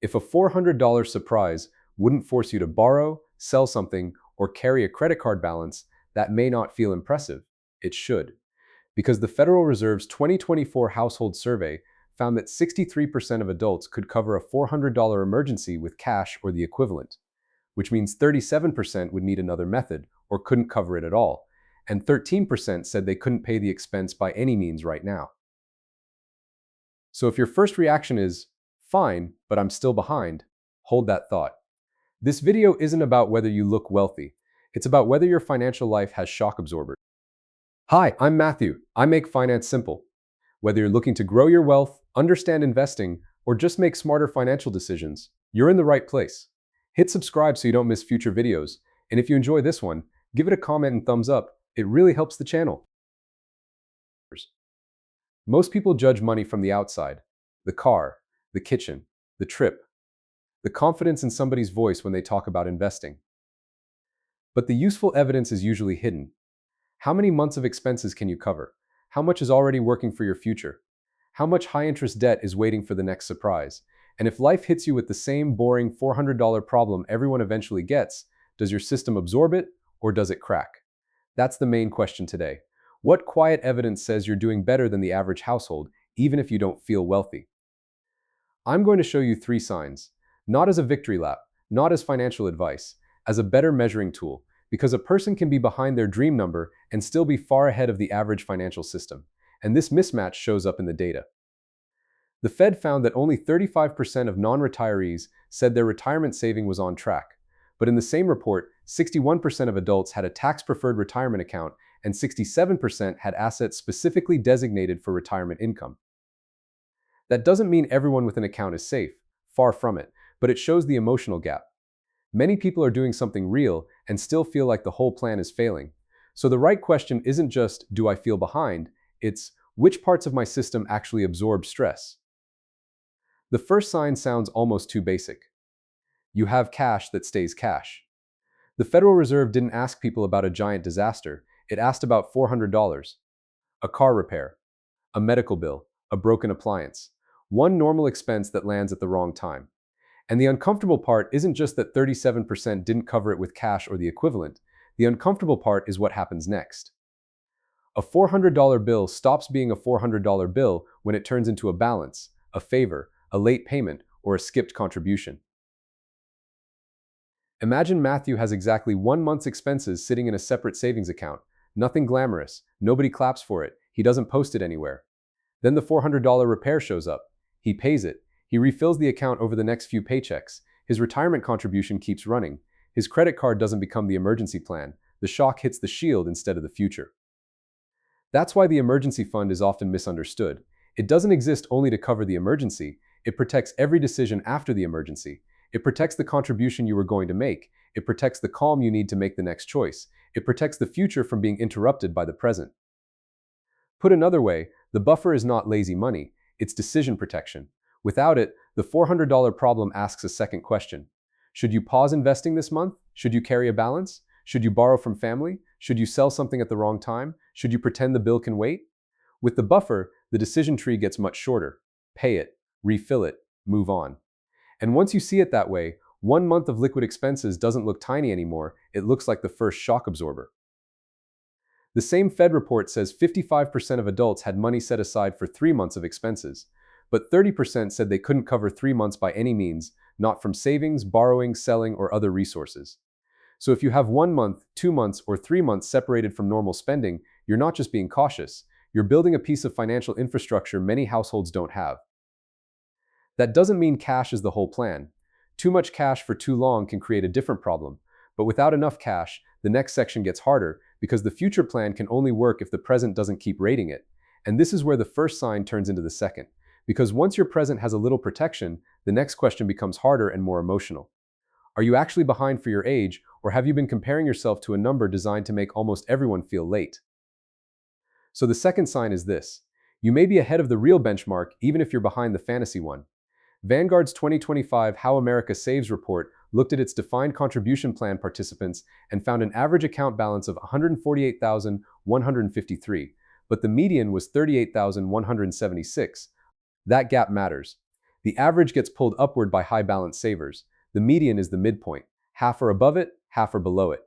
If a $400 surprise wouldn't force you to borrow, sell something, or carry a credit card balance, that may not feel impressive. It should. Because the Federal Reserve's 2024 household survey found that 63% of adults could cover a $400 emergency with cash or the equivalent, which means 37% would need another method or couldn't cover it at all, and 13% said they couldn't pay the expense by any means right now. So if your first reaction is, fine, but I'm still behind, hold that thought. This video isn't about whether you look wealthy. It's about whether your financial life has shock absorbers. Hi, I'm Matthew. I make finance simple. Whether you're looking to grow your wealth, understand investing, or just make smarter financial decisions, you're in the right place. Hit subscribe so you don't miss future videos. And if you enjoy this one, give it a comment and thumbs up. It really helps the channel. Most people judge money from the outside: the car, the kitchen, the trip, the confidence in somebody's voice when they talk about investing. But the useful evidence is usually hidden. How many months of expenses can you cover? How much is already working for your future? How much high-interest debt is waiting for the next surprise? And if life hits you with the same boring $400 problem everyone eventually gets, does your system absorb it or does it crack? That's the main question today. What quiet evidence says you're doing better than the average household, even if you don't feel wealthy? I'm going to show you 3 signs, not as a victory lap, not as financial advice, as a better measuring tool, because a person can be behind their dream number and still be far ahead of the average financial system, and this mismatch shows up in the data. The Fed found that only 35% of non-retirees said their retirement saving was on track, but in the same report, 61% of adults had a tax-preferred retirement account and 67% had assets specifically designated for retirement income. That doesn't mean everyone with an account is safe, far from it, but it shows the emotional gap. Many people are doing something real and still feel like the whole plan is failing. So the right question isn't just, do I feel behind? It's, which parts of my system actually absorb stress? The first sign sounds almost too basic. You have cash that stays cash. The Federal Reserve didn't ask people about a giant disaster. It asked about $400. A car repair, a medical bill, a broken appliance, one normal expense that lands at the wrong time. And the uncomfortable part isn't just that 37% didn't cover it with cash or the equivalent. The uncomfortable part is what happens next. A $400 bill stops being a $400 bill when it turns into a balance, a favor, a late payment, or a skipped contribution. Imagine Matthew has exactly 1 month's expenses sitting in a separate savings account. Nothing glamorous, nobody claps for it, he doesn't post it anywhere. Then the $400 repair shows up. He pays it. He refills the account over the next few paychecks. His retirement contribution keeps running. His credit card doesn't become the emergency plan. The shock hits the shield instead of the future. That's why the emergency fund is often misunderstood. It doesn't exist only to cover the emergency. It protects every decision after the emergency. It protects the contribution you were going to make. It protects the calm you need to make the next choice. It protects the future from being interrupted by the present. Put another way, the buffer is not lazy money, it's decision protection. Without it, the $400 problem asks a second question. Should you pause investing this month? Should you carry a balance? Should you borrow from family? Should you sell something at the wrong time? Should you pretend the bill can wait? With the buffer, the decision tree gets much shorter. Pay it, refill it, move on. And once you see it that way, 1 month of liquid expenses doesn't look tiny anymore, it looks like the first shock absorber. The same Fed report says 55% of adults had money set aside for 3 months of expenses, but 30% said they couldn't cover 3 months by any means, not from savings, borrowing, selling, or other resources. So if you have 1 month, 2 months, or 3 months separated from normal spending, you're not just being cautious, you're building a piece of financial infrastructure many households don't have. That doesn't mean cash is the whole plan. Too much cash for too long can create a different problem, but without enough cash, the next section gets harder because the future plan can only work if the present doesn't keep rating it. And this is where the first sign turns into the second. Because once your present has a little protection, the next question becomes harder and more emotional. Are you actually behind for your age, or have you been comparing yourself to a number designed to make almost everyone feel late? So the second sign is this. You may be ahead of the real benchmark even if you're behind the fantasy one. Vanguard's 2025 How America Saves report looked at its defined contribution plan participants and found an average account balance of $148,153, but the median was $38,176. That gap matters. The average gets pulled upward by high balance savers. The median is the midpoint. Half are above it, half are below it.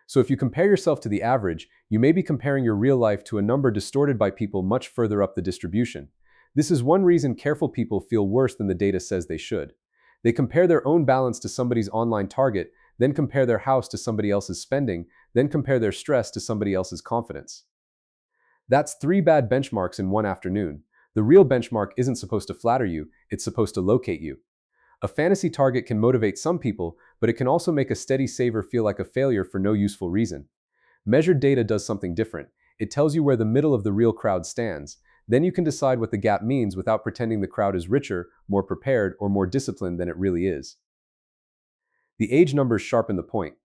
So if you compare yourself to the average, you may be comparing your real life to a number distorted by people much further up the distribution. This is one reason careful people feel worse than the data says they should. They compare their own balance to somebody's online target, then compare their house to somebody else's spending, then compare their stress to somebody else's confidence. That's 3 bad benchmarks in one afternoon. The real benchmark isn't supposed to flatter you, it's supposed to locate you. A fantasy target can motivate some people, but it can also make a steady saver feel like a failure for no useful reason. Measured data does something different. It tells you where the middle of the real crowd stands. Then you can decide what the gap means without pretending the crowd is richer, more prepared, or more disciplined than it really is. The age numbers sharpen the point.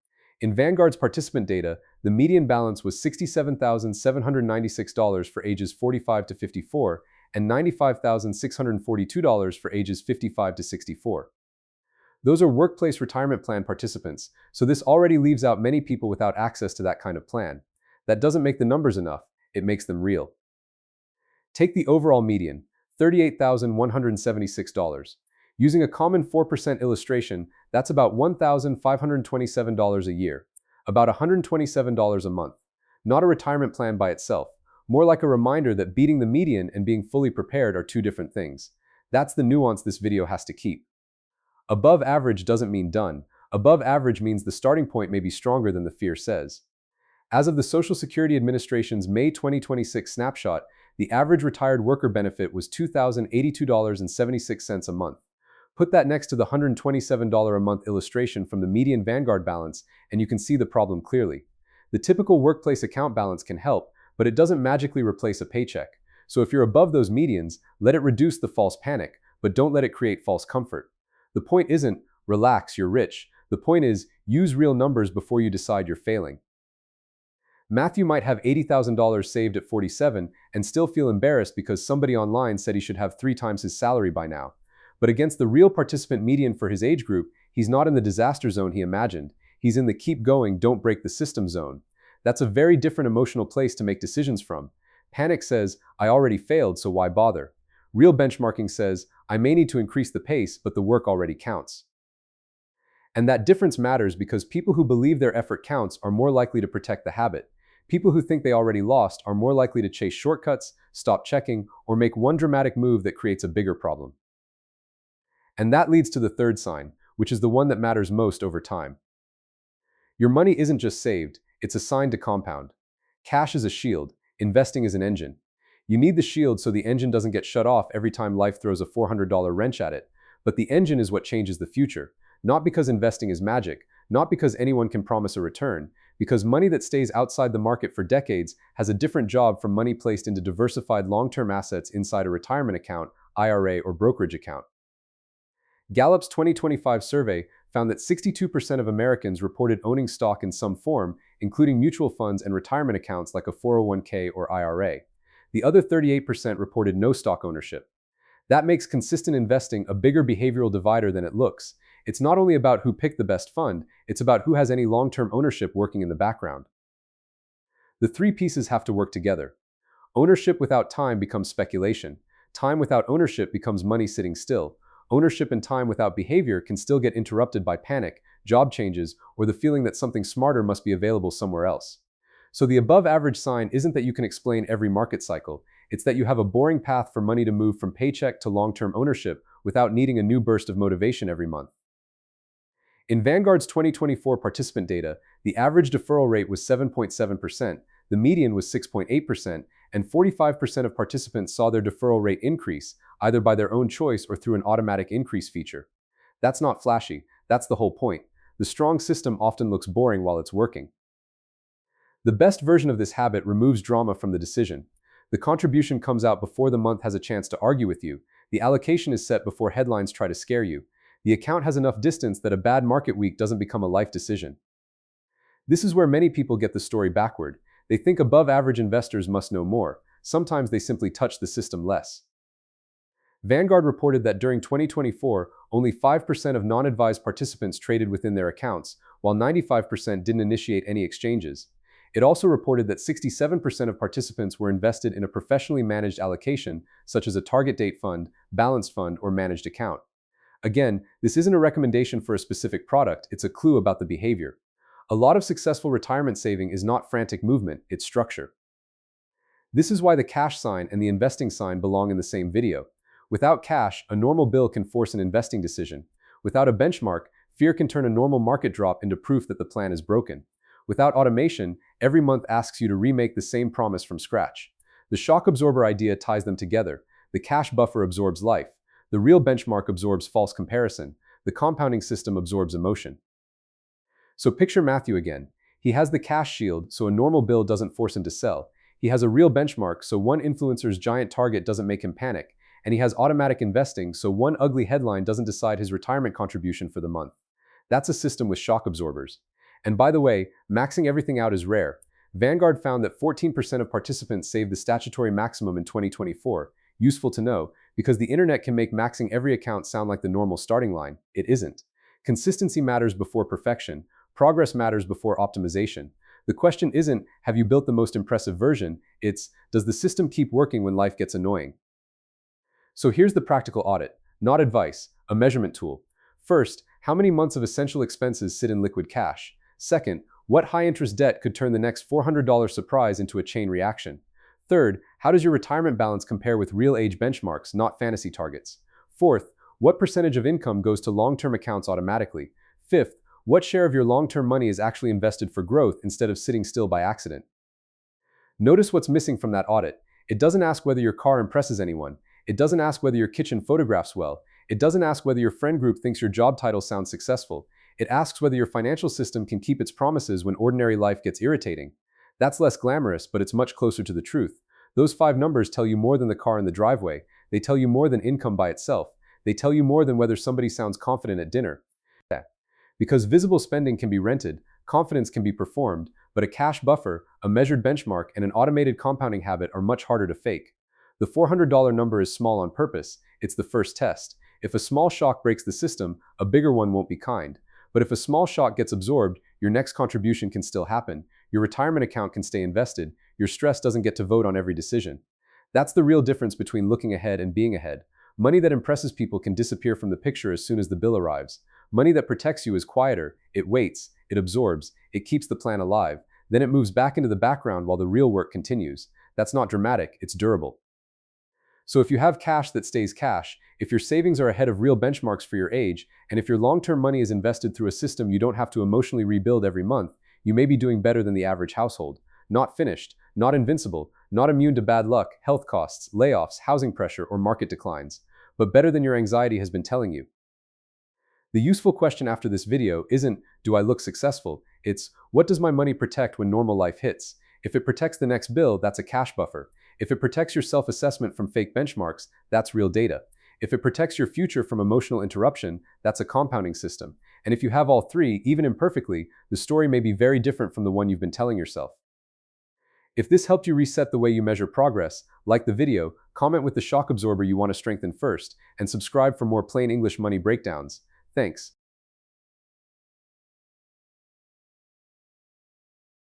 In Vanguard's participant data, the median balance was $67,796 for ages 45 to 54 and $95,642 for ages 55 to 64. Those are workplace retirement plan participants, so this already leaves out many people without access to that kind of plan. That doesn't make the numbers enough, it makes them real. Take the overall median, $38,176. Using a common 4% illustration, that's about $1,527 a year, about $127 a month. Not a retirement plan by itself, more like a reminder that beating the median and being fully prepared are two different things. That's the nuance this video has to keep. Above average doesn't mean done. Above average means the starting point may be stronger than the fear says. As of the Social Security Administration's May 2026 snapshot, the average retired worker benefit was $2,082.76 a month. Put that next to the $127 a month illustration from the median Vanguard balance, and you can see the problem clearly. The typical workplace account balance can help, but it doesn't magically replace a paycheck. So if you're above those medians, let it reduce the false panic, but don't let it create false comfort. The point isn't, relax, you're rich. The point is, use real numbers before you decide you're failing. Matthew might have $80,000 saved at 47 and still feel embarrassed because somebody online said he should have 3 times his salary by now. But against the real participant median for his age group, he's not in the disaster zone he imagined. He's in the keep going, don't break the system zone. That's a very different emotional place to make decisions from. Panic says, I already failed, so why bother? Real benchmarking says, I may need to increase the pace, but the work already counts. And that difference matters because people who believe their effort counts are more likely to protect the habit. People who think they already lost are more likely to chase shortcuts, stop checking, or make one dramatic move that creates a bigger problem. And that leads to the third sign, which is the one that matters most over time. Your money isn't just saved, it's assigned to compound. Cash is a shield, investing is an engine. You need the shield so the engine doesn't get shut off every time life throws a $400 wrench at it, but the engine is what changes the future. Not because investing is magic, not because anyone can promise a return, because money that stays outside the market for decades has a different job from money placed into diversified long-term assets inside a retirement account, IRA, or brokerage account. Gallup's 2025 survey found that 62% of Americans reported owning stock in some form, including mutual funds and retirement accounts like a 401k or IRA. The other 38% reported no stock ownership. That makes consistent investing a bigger behavioral divider than it looks. It's not only about who picked the best fund, it's about who has any long-term ownership working in the background. The 3 pieces have to work together. Ownership without time becomes speculation. Time without ownership becomes money sitting still. Ownership and time without behavior can still get interrupted by panic, job changes, or the feeling that something smarter must be available somewhere else. So the above average sign isn't that you can explain every market cycle, it's that you have a boring path for money to move from paycheck to long-term ownership without needing a new burst of motivation every month. In Vanguard's 2024 participant data, the average deferral rate was 7.7%, the median was 6.8%, and 45% of participants saw their deferral rate increase, either by their own choice or through an automatic increase feature. That's not flashy, that's the whole point. The strong system often looks boring while it's working. The best version of this habit removes drama from the decision. The contribution comes out before the month has a chance to argue with you. The allocation is set before headlines try to scare you. The account has enough distance that a bad market week doesn't become a life decision. This is where many people get the story backward. They think above-average investors must know more. Sometimes they simply touch the system less. Vanguard reported that during 2024, only 5% of non-advised participants traded within their accounts, while 95% didn't initiate any exchanges. It also reported that 67% of participants were invested in a professionally managed allocation, such as a target date fund, balanced fund, or managed account. Again, this isn't a recommendation for a specific product, it's a clue about the behavior. A lot of successful retirement saving is not frantic movement, it's structure. This is why the cash sign and the investing sign belong in the same video. Without cash, a normal bill can force an investing decision. Without a benchmark, fear can turn a normal market drop into proof that the plan is broken. Without automation, every month asks you to remake the same promise from scratch. The shock absorber idea ties them together. The cash buffer absorbs life. The real benchmark absorbs false comparison. The compounding system absorbs emotion. So picture Matthew again. He has the cash shield, so a normal bill doesn't force him to sell. He has a real benchmark, so one influencer's giant target doesn't make him panic. And he has automatic investing, so one ugly headline doesn't decide his retirement contribution for the month. That's a system with shock absorbers. And by the way, maxing everything out is rare. Vanguard found that 14% of participants saved the statutory maximum in 2024. Useful to know, because the internet can make maxing every account sound like the normal starting line. It isn't. Consistency matters before perfection. Progress matters before optimization. The question isn't, have you built the most impressive version? It's, does the system keep working when life gets annoying? So here's the practical audit, not advice, a measurement tool. First, how many months of essential expenses sit in liquid cash? Second, what high-interest debt could turn the next $400 surprise into a chain reaction? Third, how does your retirement balance compare with real age benchmarks, not fantasy targets? Fourth, what percentage of income goes to long-term accounts automatically? Fifth, what share of your long-term money is actually invested for growth instead of sitting still by accident? Notice what's missing from that audit. It doesn't ask whether your car impresses anyone. It doesn't ask whether your kitchen photographs well. It doesn't ask whether your friend group thinks your job title sounds successful. It asks whether your financial system can keep its promises when ordinary life gets irritating. That's less glamorous, but it's much closer to the truth. Those 5 numbers tell you more than the car in the driveway. They tell you more than income by itself. They tell you more than whether somebody sounds confident at dinner. Because visible spending can be rented, confidence can be performed, but a cash buffer, a measured benchmark, and an automated compounding habit are much harder to fake. The $400 number is small on purpose. It's the first test. If a small shock breaks the system, a bigger one won't be kind. But if a small shock gets absorbed, your next contribution can still happen. Your retirement account can stay invested. Your stress doesn't get to vote on every decision. That's the real difference between looking ahead and being ahead. Money that impresses people can disappear from the picture as soon as the bill arrives. Money that protects you is quieter. It waits, it absorbs, it keeps the plan alive. Then it moves back into the background while the real work continues. That's not dramatic, it's durable. So if you have cash that stays cash, if your savings are ahead of real benchmarks for your age, and if your long-term money is invested through a system you don't have to emotionally rebuild every month, you may be doing better than the average household. Not finished, not invincible, not immune to bad luck, health costs, layoffs, housing pressure, or market declines, but better than your anxiety has been telling you. The useful question after this video isn't, do I look successful? It's, what does my money protect when normal life hits? If it protects the next bill, that's a cash buffer. If it protects your self-assessment from fake benchmarks, that's real data. If it protects your future from emotional interruption, that's a compounding system. And if you have all three, even imperfectly, the story may be very different from the one you've been telling yourself. If this helped you reset the way you measure progress, like the video, comment with the shock absorber you want to strengthen first, and subscribe for more plain English money breakdowns. Thanks.